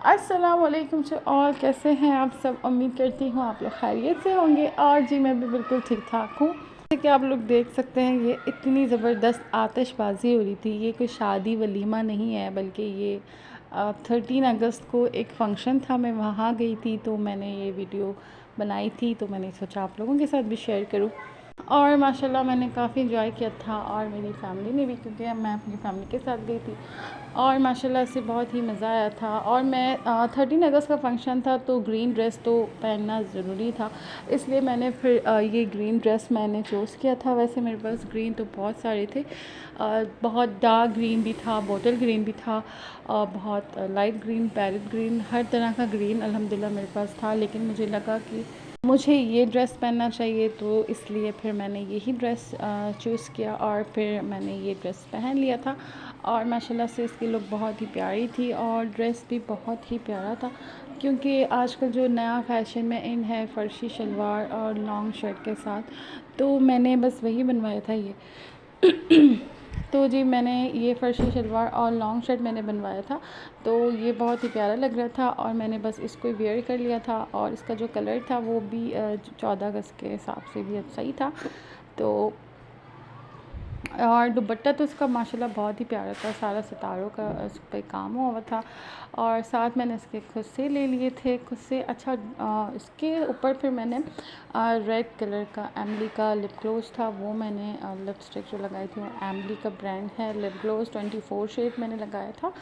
अस्सलाम वालेकुम से। और कैसे हैं आप सब? उम्मीद करती हूँ आप लोग खैरियत से होंगे। और जी मैं भी बिल्कुल ठीक ठाक हूँ। जैसे कि आप लोग देख सकते हैं, ये इतनी ज़बरदस्त आतिशबाज़ी हो रही थी। ये कोई शादी वलीमा नहीं है, बल्कि ये 13 अगस्त को एक फ़ंक्शन था। मैं वहाँ गई थी, तो मैंने ये वीडियो बनाई थी, तो मैंने सोचा आप लोगों के साथ भी शेयर करूँ। और माशाल्लाह मैंने काफ़ी इंजॉय किया था, और मेरी फ़ैमिली ने भी, क्योंकि मैं अपनी फ़ैमिली के साथ गई थी। और माशाल्लाह से बहुत ही मज़ा आया था। और मैं 13 अगस्त का फ़ंक्शन था, तो ग्रीन ड्रेस तो पहनना ज़रूरी था, इसलिए मैंने फिर ये ग्रीन ड्रेस मैंने चूज़ किया था। वैसे मेरे पास ग्रीन तो बहुत सारे थे, बहुत डार्क ग्रीन भी था, बॉटल ग्रीन भी था, बहुत लाइट ग्रीन, पैरेट ग्रीन, हर तरह का ग्रीन अल्हम्दुलिल्लाह मेरे पास था। लेकिन मुझे लगा कि मुझे ये ड्रेस पहनना चाहिए, तो इसलिए फिर मैंने यही ड्रेस चूज़ किया, और फिर मैंने ये ड्रेस पहन लिया था। और माशाल्लाह से इसकी लुक बहुत ही प्यारी थी, और ड्रेस भी बहुत ही प्यारा था, क्योंकि आजकल जो नया फ़ैशन में इन है फ़र्शी शलवार और लॉन्ग शर्ट के साथ, तो मैंने बस वही बनवाया था ये। तो जी मैंने ये फ़र्शी शलवार और लॉन्ग शर्ट मैंने बनवाया था, तो ये बहुत ही प्यारा लग रहा था, और मैंने बस इसको वेयर कर लिया था। और इसका जो कलर था वो भी 14 अगस्त के हिसाब से भी अच्छा ही था। तो और दुपट्टा तो इसका माशाल्लाह बहुत ही प्यारा था, सारा सितारों का इस पे काम हुआ था। और साथ मैंने इसके खुद से ले लिए थे, खुद से। अच्छा, इसके ऊपर फिर मैंने रेड कलर का एमली का लिप ग्लोस था, वो मैंने लिपस्टिक जो लगाई थी, वो एमली का ब्रांड है, लिप ग्लोस 24 शेड मैंने लगाया था।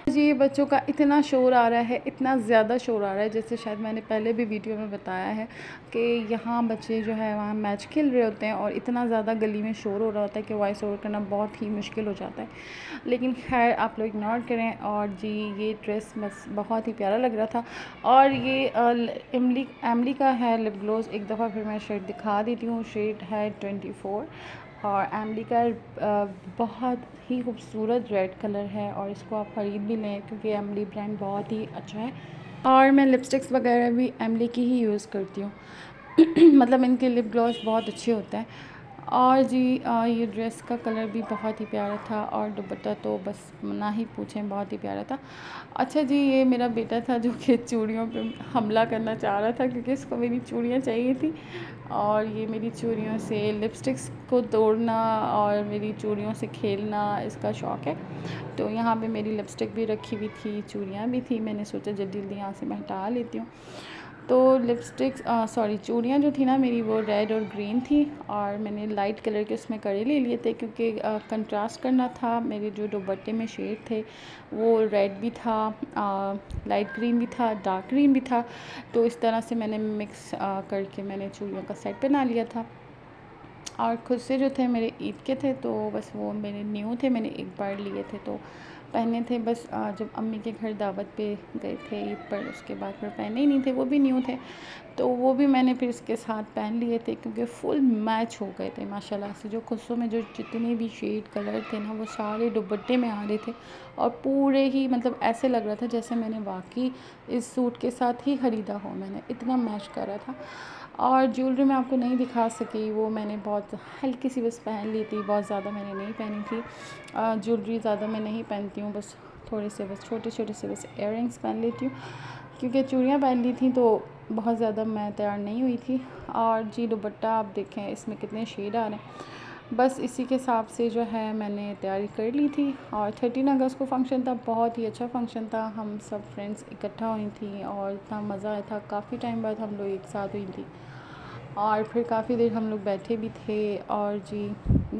जी बच्चों का इतना शोर आ रहा है, इतना ज़्यादा शोर आ रहा है, जैसे शायद मैंने पहले भी वीडियो में बताया है कि यहाँ बच्चे जो है वहाँ मैच खेल रहे होते हैं, और इतना ज़्यादा गली में शोर हो रहा होता है कि वॉइस ओवर करना बहुत ही मुश्किल हो जाता है। लेकिन खैर आप लोग इग्नोर करें। और जी ये ड्रेस बस बहुत ही प्यारा लग रहा था। और ये एमली का है लिप ग्लोस। एक दफ़ा फिर मैं शेड दिखा देती हूँ, शेड है 24, और एमली का बहुत ही खूबसूरत रेड कलर है, और इसको आप ख़रीद भी लें, क्योंकि एमली ब्रांड बहुत ही अच्छा है। और मैं लिपस्टिक्स वगैरह भी एमली की ही यूज़ करती हूँ। मतलब इनके लिप ग्लॉस बहुत अच्छे होते हैं। और जी ये ड्रेस का कलर भी बहुत ही प्यारा था, और दुपट्टा तो बस ना ही पूछें, बहुत ही प्यारा था। अच्छा जी, ये मेरा बेटा था जो कि चूड़ियों पे हमला करना चाह रहा था, क्योंकि इसको मेरी चूड़ियाँ चाहिए थी, और ये मेरी चूड़ियों से लिपस्टिक्स को तोड़ना और मेरी चूड़ियों से खेलना इसका शौक़ है। तो यहाँ पे मेरी लिपस्टिक भी रखी हुई थी, चूड़ियाँ भी थी, मैंने सोचा जल्दी जल्दी यहाँ से मैं हटा लेती हूँ। तो लिपस्टिक्स सॉरी चूड़ियाँ जो थी ना मेरी, वो रेड और ग्रीन थी, और मैंने लाइट कलर के उसमें कड़े ले लिए थे, क्योंकि कंट्रास्ट करना था। मेरे जो दुपट्टे में शेड थे वो रेड भी था, लाइट ग्रीन भी था, डार्क ग्रीन भी था, तो इस तरह से मैंने मिक्स करके मैंने चूड़ियों का सेट बना लिया था। और खुद से जो थे मेरे ईद के थे, तो बस वो मेरे न्यू थे, मैंने एक बार लिए थे तो पहने थे बस। जब अम्मी के घर दावत पे गए थे ईद पर, उसके बाद फिर पहने ही नहीं थे, वो भी न्यू थे, तो वो भी मैंने फिर इसके साथ पहन लिए थे, क्योंकि फुल मैच हो गए थे माशाल्लाह से। जो खुशों में जो जितने भी शेड कलर थे ना, वो सारे दुपट्टे में आ रहे थे, और पूरे ही मतलब ऐसे लग रहा था जैसे मैंने वाकई इस सूट के साथ ही ख़रीदा हो, मैंने इतना मैच कर रहा था। और ज्वेलरी मैं आपको नहीं दिखा सकी, वो मैंने बहुत हल्की सी बस पहन ली थी, बहुत ज़्यादा मैंने नहीं पहनी थी। ज्वेलरी ज़्यादा मैं नहीं पहनती हूँ, बस थोड़े से बस छोटे छोटे से बस इयररिंग्स पहन लेती हूँ, क्योंकि चूड़ियाँ पहन ली थी तो बहुत ज़्यादा मैं तैयार नहीं हुई थी। और जी दुपट्टा आप देखें इसमें कितने शेड आ रहे हैं, बस इसी के हिसाब से जो है मैंने तैयारी कर ली थी। और 13 अगस्त को फ़ंक्शन था, बहुत ही अच्छा फ़ंक्शन था, हम सब फ्रेंड्स इकट्ठा हुई थी, और इतना मज़ा आया था, काफ़ी टाइम बाद हम लोग एक साथ हुई थी, और फिर काफ़ी देर हम लोग बैठे भी थे। और जी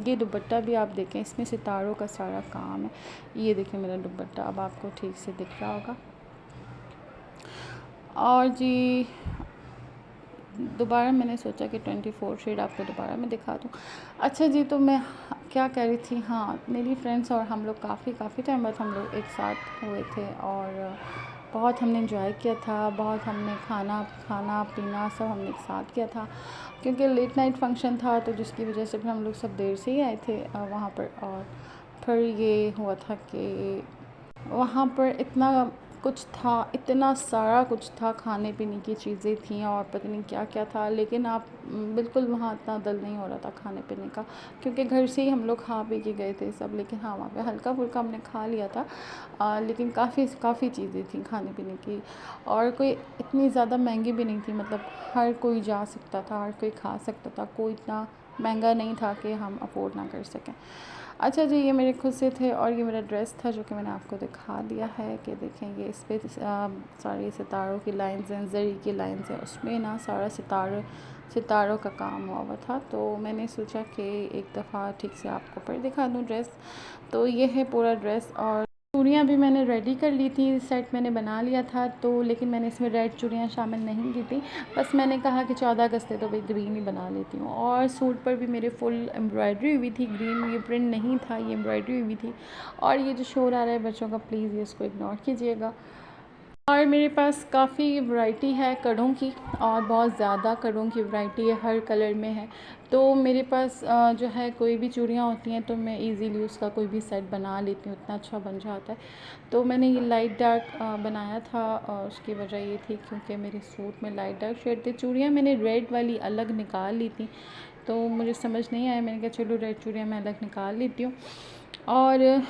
ये दुपट्टा भी आप देखें, इसमें सितारों का सारा काम है। ये देखें मेरा दुपट्टा, अब आपको ठीक से दिख रहा होगा। और जी दोबारा मैंने सोचा कि 24 शेड आपको दोबारा मैं दिखा दूँ। अच्छा जी, तो मैं क्या कह रही थी, हाँ मेरी फ्रेंड्स और हम लोग काफ़ी टाइम बाद हम लोग एक साथ हुए थे, और बहुत हमने एंजॉय किया था, बहुत हमने खाना पीना सब हमने एक साथ किया था, क्योंकि लेट नाइट फंक्शन था, तो जिसकी वजह से फिर हम लोग सब देर से ही आए थे वहाँ पर। और फिर ये हुआ था कि वहाँ पर इतना कुछ था, इतना सारा कुछ था, खाने पीने की चीज़ें थी और पता नहीं क्या-क्या था। लेकिन आप बिल्कुल वहाँ इतना दिल नहीं हो रहा था खाने पीने का, क्योंकि घर से ही हम लोग खा पी के गए थे सब। लेकिन हाँ, वहाँ पे हल्का-फुल्का हमने खा लिया था। लेकिन काफ़ी काफ़ी चीज़ें थी खाने पीने की, और कोई इतनी ज़्यादा महंगी भी नहीं थी। मतलब हर कोई जा सकता था, हर कोई खा सकता था, कोई इतना महंगा नहीं था कि हम अफोर्ड ना कर सकें। अच्छा जी, ये मेरे खुद से थे, और ये मेरा ड्रेस था जो कि मैंने आपको दिखा दिया है कि देखें, ये इस पे सारे सितारों की लाइंस हैं, ज़री की लाइंस हैं, उसमें ना सारा सितारों का काम हुआ था। तो मैंने सोचा कि एक दफ़ा ठीक से आपको पर दिखा दूँ ड्रेस। तो ये है पूरा ड्रेस, और चूड़ियाँ भी मैंने रेडी कर ली थी, सेट मैंने बना लिया था। तो लेकिन मैंने इसमें रेड चूड़ियाँ शामिल नहीं की थी। बस मैंने कहा कि 14 अगस्त है तो भाई ग्रीन ही बना लेती हूँ। और सूट पर भी मेरे फुल एम्ब्रॉयडरी हुई थी ग्रीन, ये प्रिंट नहीं था, ये एम्ब्रॉयडरी हुई थी। और ये जो शोर आ रहा है बच्चों का, प्लीज़ ये इसको इग्नोर कीजिएगा। और मेरे पास काफ़ी वैरायटी है कड़ों की, और बहुत ज़्यादा कड़ों की वैरायटी है, हर कलर में है। तो मेरे पास जो है कोई भी चूड़ियाँ होती हैं तो मैं इजीली उसका कोई भी सेट बना लेती हूँ, इतना अच्छा बन जाता है। तो मैंने ये लाइट डार्क बनाया था, और उसकी वजह ये थी क्योंकि मेरे सूट में लाइट डार्क शेड थे। चूड़ियाँ मैंने रेड वाली अलग निकाल ली थी, तो मुझे समझ नहीं आया, मैंने कहा चलो रेड चूड़ियाँ मैं अलग निकाल लेती हूँ। और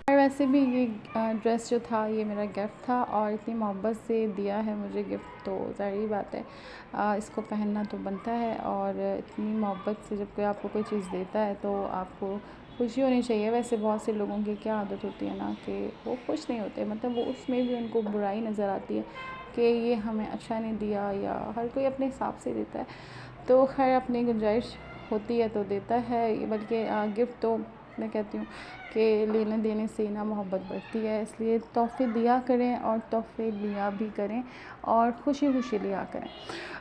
वैसे भी ये ड्रेस जो था ये मेरा गिफ्ट था, और इतनी मोहब्बत से दिया है मुझे गिफ्ट, तो ज़ाहिर बात है इसको पहनना तो बनता है। और इतनी मोहब्बत से जब कोई आपको कोई चीज़ देता है तो आपको खुशी होनी चाहिए। वैसे बहुत से लोगों की क्या आदत होती है ना कि वो खुश नहीं होते, मतलब वो उसमें भी उनको बुराई नज़र आती है कि ये हमें अच्छा नहीं दिया, या हर कोई अपने हिसाब से देता है। तो खैर अपनी गुंजाइश होती है तो देता है, बल्कि गिफ्ट तो मैं कहती हूँ कि लेने देने से ना मोहब्बत बढ़ती है। इसलिए तोहफ़े दिया करें और तोहफ़े लिया भी करें, और खुशी खुशी लिया करें।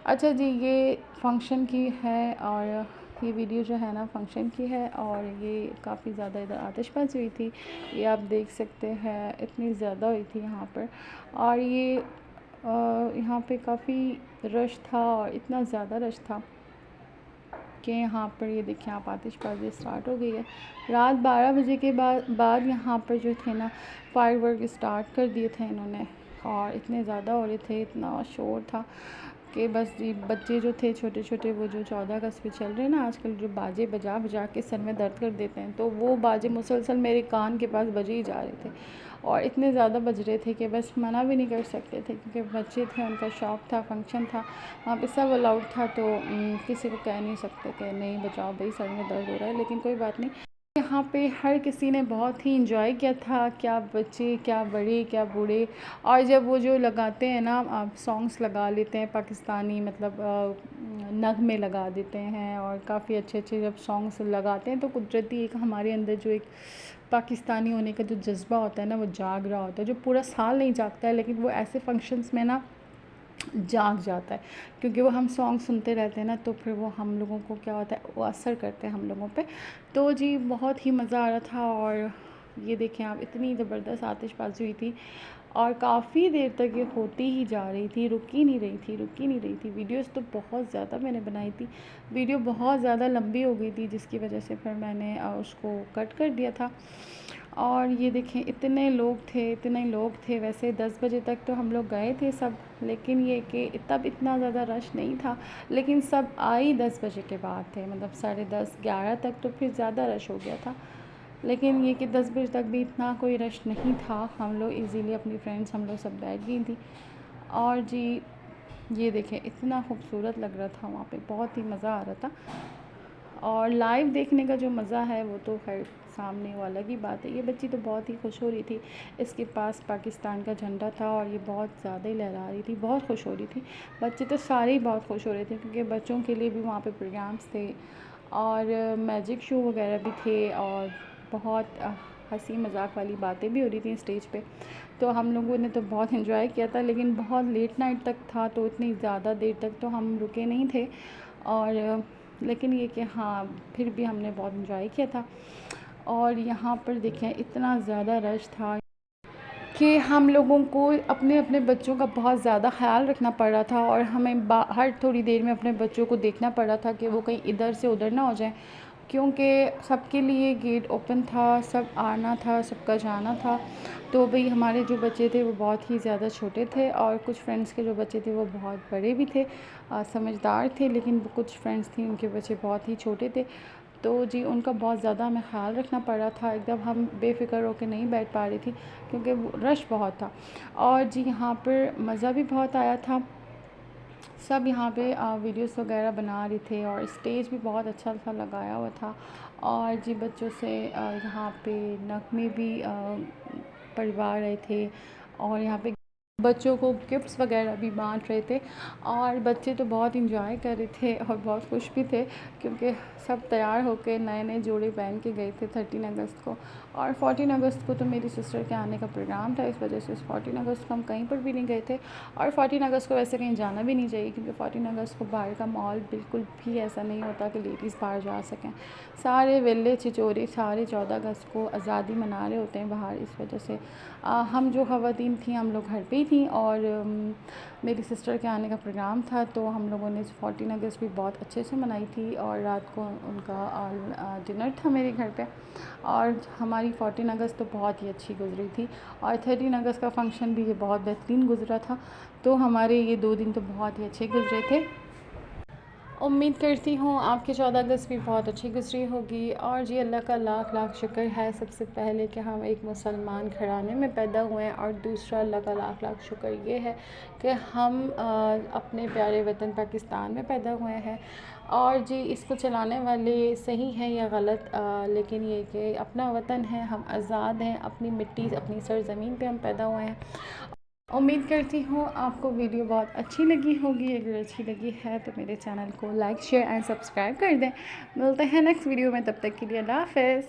अच्छा जी, ये फंक्शन की है, और ये वीडियो जो है ना फंक्शन की है, और ये काफ़ी ज़्यादा इधर आतिशबाज़ी हुई थी, ये आप देख सकते हैं, इतनी ज़्यादा हुई थी यहाँ पर। और ये यहाँ पे काफ़ी रश था, और इतना ज़्यादा रश था कि यहाँ पर ये देखें आप, आतिशबाज़ी स्टार्ट हो गई है। रात 12 बजे के बाद यहाँ पर जो थे ना फायरवर्क स्टार्ट कर दिए थे इन्होंने, और इतने ज़्यादा हो रहे थे, इतना शोर था कि बस जी बच्चे जो थे छोटे छोटे, वो जो 14 अगस्त पे चल रहे हैं ना आजकल, जो बाजे बजा बजा के सर में दर्द कर देते हैं, तो वो बाजे मुसलसल मेरे कान के पास बजे ही जा रहे थे, और इतने ज़्यादा बज रहे थे कि बस मना भी नहीं कर सकते थे, क्योंकि बच्चे थे, उनका शौक़ था, फंक्शन था, वहाँ पे सब अलाउड था। तो किसी को कह नहीं सकते कि नहीं बजाओ भाई, सर में दर्द हो रहा है। लेकिन कोई बात नहीं, यहाँ पे हर किसी ने बहुत ही इंजॉय किया था, क्या बच्चे, क्या बड़े, क्या बूढ़े। और जब वो जो लगाते हैं ना आप सॉन्ग्स लगा लेते हैं पाकिस्तानी, मतलब नगमे लगा देते हैं, और काफ़ी अच्छे अच्छे जब सॉन्ग्स लगाते हैं तो कुदरती एक हमारे अंदर जो एक पाकिस्तानी होने का जो जज्बा होता है ना, वो जाग रहा होता है, जो पूरा साल नहीं जागता है, लेकिन वो ऐसे फंक्शंस में ना जाग जाता है। क्योंकि वो हम सॉन्ग सुनते रहते हैं ना, तो फिर वो हम लोगों को क्या होता है, वो असर करते हैं हम लोगों पे। तो जी बहुत ही मज़ा आ रहा था। और ये देखें आप, इतनी ज़बरदस्त आतिशबाज़ी हुई थी, और काफ़ी देर तक ये होती ही जा रही थी, रुक ही नहीं रही थी, रुक ही नहीं रही थी। वीडियोस तो बहुत ज़्यादा मैंने बनाई थी, वीडियो बहुत ज़्यादा लंबी हो गई थी, जिसकी वजह से फिर मैंने उसको कट कर दिया था। और ये देखें इतने लोग थे, इतने लोग थे। वैसे 10 बजे तक तो हम लोग गए थे सब, लेकिन ये कि तब इतना ज़्यादा रश नहीं था। लेकिन सब आई 10 बजे के बाद थे, मतलब 10:30 11 तक तो फिर ज़्यादा रश हो गया था। लेकिन ये कि 10 बजे तक भी इतना कोई रश नहीं था, हम लोग इजीली, अपनी फ्रेंड्स हम लोग सब बैठ गई थी। और जी ये देखें इतना खूबसूरत लग रहा था वहाँ पे, बहुत ही मज़ा आ रहा था। और लाइव देखने का जो मज़ा है वो तो खैर सामने वो अलग ही बात है। ये बच्ची तो बहुत ही खुश हो रही थी, इसके पास पाकिस्तान का झंडा था, और ये बहुत ज़्यादा ही लहरा रही थी, बहुत खुश हो रही थी। बच्चे तो सारे ही बहुत खुश हो रहे थे, क्योंकि बच्चों के लिए भी वहाँ पे प्रोग्राम्स थे, और मैजिक शो वगैरह भी थे, और बहुत हंसी मजाक वाली बातें भी हो रही थी स्टेज पे। तो हम लोगों ने तो बहुत इन्जॉय किया था, लेकिन बहुत लेट नाइट तक था, तो इतनी ज़्यादा देर तक तो हम रुके नहीं थे। और लेकिन ये कि हाँ, फिर भी हमने बहुत इन्जॉय किया था। और यहाँ पर देखें इतना ज़्यादा रश था कि हम लोगों को अपने अपने बच्चों का बहुत ज़्यादा ख़्याल रखना पड़ रहा था, और हमें हर थोड़ी देर में अपने बच्चों को देखना पड़ रहा था कि वो कहीं इधर से उधर ना हो जाए। क्योंकि सबके लिए गेट ओपन था, सब आना था, सबका जाना था। तो भई हमारे जो बच्चे थे वो बहुत ही ज़्यादा छोटे थे और कुछ फ्रेंड्स के जो बच्चे थे वो बहुत बड़े भी थे, समझदार थे, लेकिन कुछ फ्रेंड्स थी उनके बच्चे बहुत ही छोटे थे। तो जी उनका बहुत ज़्यादा हमें ख़्याल रखना पड़ा था, एकदम हम बेफ़िक्र होके नहीं बैठ पा रही थी क्योंकि रश बहुत था। और जी यहाँ पर मज़ा भी बहुत आया था। सब यहाँ पे वीडियोस वगैरह बना रहे थे और स्टेज भी बहुत अच्छा सा लगाया हुआ था। और जी बच्चों से यहाँ पे नगमे भी पढ़वा रहे थे और यहाँ पे बच्चों को गिफ्ट्स वगैरह भी बांट रहे थे। और बच्चे तो बहुत इंजॉय कर रहे थे और बहुत खुश भी थे क्योंकि सब तैयार होकर नए नए जोड़े पहन के गए थे 13 अगस्त को। और 14 अगस्त को तो मेरी सिस्टर के आने का प्रोग्राम था, इस वजह से 14 अगस्त को हम कहीं पर भी नहीं गए थे। और 14 अगस्त को वैसे कहीं जाना भी नहीं चाहिए क्योंकि 14 अगस्त को बाहर का माहौल बिल्कुल भी ऐसा नहीं होता कि लेडीज़ बाहर जा सकें। सारे वेले छिचोरे सारे 14 अगस्त को आज़ादी मना रहे होते हैं बाहर, इस वजह से हम जो ख़वातीन थी हम लोग घर पे ही थी। और मेरी सिस्टर के आने का प्रोग्राम था तो हम लोगों ने 14 अगस्त भी बहुत अच्छे से मनाई थी और रात को उनका डिनर था मेरे घर पे। और हमारी 14 अगस्त तो बहुत ही अच्छी गुजरी थी और 13 अगस्त का फ़ंक्शन भी ये बहुत बेहतरीन गुजरा था। तो हमारे ये 2 दिन तो बहुत ही अच्छे गुजरे थे। उम्मीद करती हूँ आपकी 14 अगस्त भी बहुत अच्छी गुजरी होगी। और जी अल्लाह का लाख लाख शुक्र है सबसे पहले कि हम एक मुसलमान घराने में पैदा हुए हैं, और दूसरा अल्लाह का लाख लाख शुक्र ये है कि हम अपने प्यारे वतन पाकिस्तान में पैदा हुए हैं। और जी इसको चलाने वाले सही हैं या गलत, लेकिन ये कि अपना वतन है, हम आज़ाद हैं, अपनी मिट्टी अपनी सरज़मीन पे हम पैदा हुए हैं। उम्मीद करती हूँ आपको वीडियो बहुत अच्छी लगी होगी। अगर अच्छी लगी है तो मेरे चैनल को लाइक शेयर एंड सब्सक्राइब कर दें। मिलते हैं नेक्स्ट वीडियो में, तब तक के लिए अल्लाह हाफ़िज़।